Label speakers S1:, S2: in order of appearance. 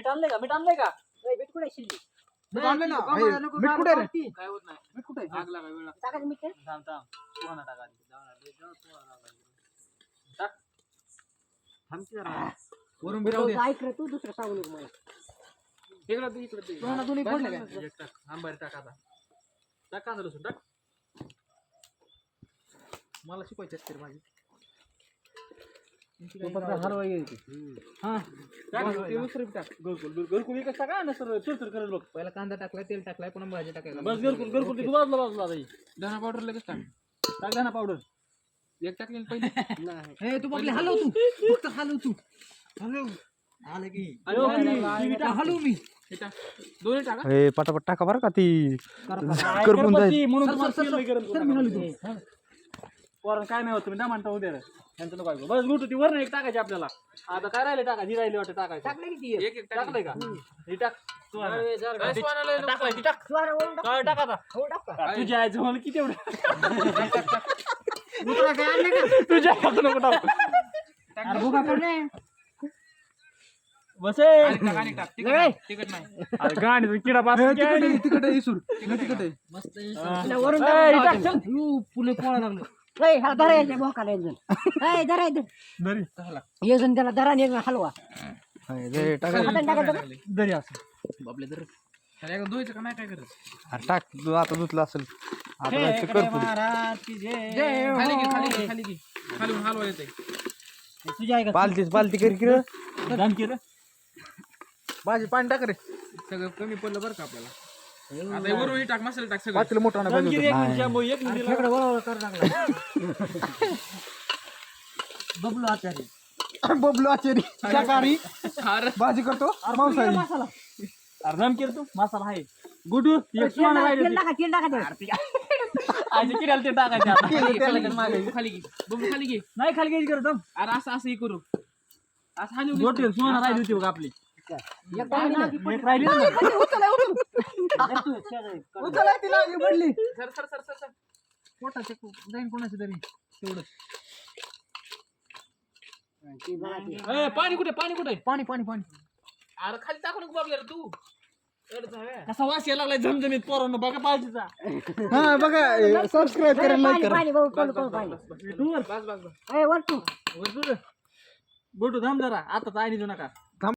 S1: मीठ आणलंय का मीठ कुठे शिल्ली
S2: मीठ आणलं ना मीठ कुठे रे
S1: काय होत नाही
S2: मीठ कुठे
S1: आग लागा वेळ लागतो
S3: टाकायचं मीठ
S1: थांब सुहाना टाका टाक थांब की जरा
S2: वरून बिराव दे
S3: ऐक रे तू दुसरं सांगू नको मला
S1: इकडे
S2: सुहाना दोन्ही फोडले काय
S1: एक टाक आंबारी टाक आता टाक कांदा लसूण टाक
S2: मला शिकवायची असते रे भाजी
S1: हलवा घ्यायची
S2: हा
S1: टाक
S2: ते दुसरं बी टाक
S1: घरकुल एकच टाका ना सर चुरचुर करेल बघ
S2: पहिला कांदा टाकलाय तेल टाकलाय पुन्हा भाजी टाकायला
S1: बस घरकुल तू बाजूला आता
S2: धना पावडर लगेच टाक
S1: टाक ना पावडर
S2: एक टाकली पहिले हे तू आपले हलव तू फक्त हलव तू हलव आलं की हलव मी हे टाक दोन्ही टाका
S4: ए पटापट टाका बरं का ती
S1: करपून
S4: करपून जाईल
S1: म्हणून पोरांना काय नाही होत तुम्ही दमान टाकू द्या त्यांचं नको ऐकू बस गुटू ती वर एक टाकायची आपल्याला आता काय राहिले टाका जी राहिली वाटतं टाकायचं
S3: टाकलं की ती
S1: एक टाकलंय का ही टाक टाकलाय ती टाक
S3: वरून टाक
S1: टाक आता
S3: हो टाक का
S1: तुझ्या आईचं मला किती एवढं
S3: दुसरं काय आणलं का
S1: तुझ्या हात नको टाकू
S3: अरे भुका पडले
S1: बसे
S2: तिकट नाही
S1: अरे गाणी किडा पास
S2: तिकट आहे इसूर तिकट आहे
S1: मस्त
S3: वरून टाक
S2: पुले पोळा लागलो
S3: ए हा धरायचं भोकाला एक जण ए धरायचं एक जण त्याला धरा आणि एक जण हलवा हाताने टाकायचं का?
S1: दरी असं
S2: बापले तर अरे एकदा धुवायचं का नाही काय करत
S4: टाक तू आता धुतलं असेल आता जायचं करपून
S2: खाली की खाली हलवा येते
S1: तुझ्या आहे का
S4: पालती कर की रे
S1: दान की रे
S2: भाजी पाणी टाक रे सगळं कमी पडलं बरं का आपल्याला आता हे वरून टाक मसाला टाक सगळं
S4: पातेलं मोठं
S1: दान की रे, एक
S4: नाही.
S1: जांभूळ, एक
S3: अरे
S1: निघाला.
S3: खेकडं वळवळ कर लागला बबलू आचारी
S4: बबलू आचारी शाकाहारी
S2: अरे
S4: भाजी करतो मांसाहारी
S3: मसाला
S1: अरे दान की रे तू मसाला आहे गुडू एक सुहाणा राहिली
S3: तेल
S1: होती.
S3: टाका ते.
S1: आईच्या किड्याला ते टाकायचे आता
S2: खाली घे बघू खाली घे
S1: नाही खाली घ्यायची करत
S2: अरे असं हे करू असं हानी
S1: गोटे सुहाणा राहिली होती बघ आपली
S3: एक टाकली ना.
S1: एक राहिली ना
S2: उचलाय तिला पडली sir sir sir sir sir पोटाचे जाईन कोणाची तरी तेवढं
S1: ए, पाणी कुठे
S2: पाणी पाणी पाणी अरे खाली टाकू नको बाबल्या रे तू
S1: कसा वास यायला लागलाय झमझमीत पोरांनो बघा पाहिजेचा
S4: हा बघा सबस्क्राईब करा लाईक
S3: पाणी
S4: करा
S3: पाणी बघू कोण पाणी
S1: तू वर
S2: बस बस बस
S3: ए वर तू
S1: वर तू रे. गोटू थांब जरा आता आईने देऊ नका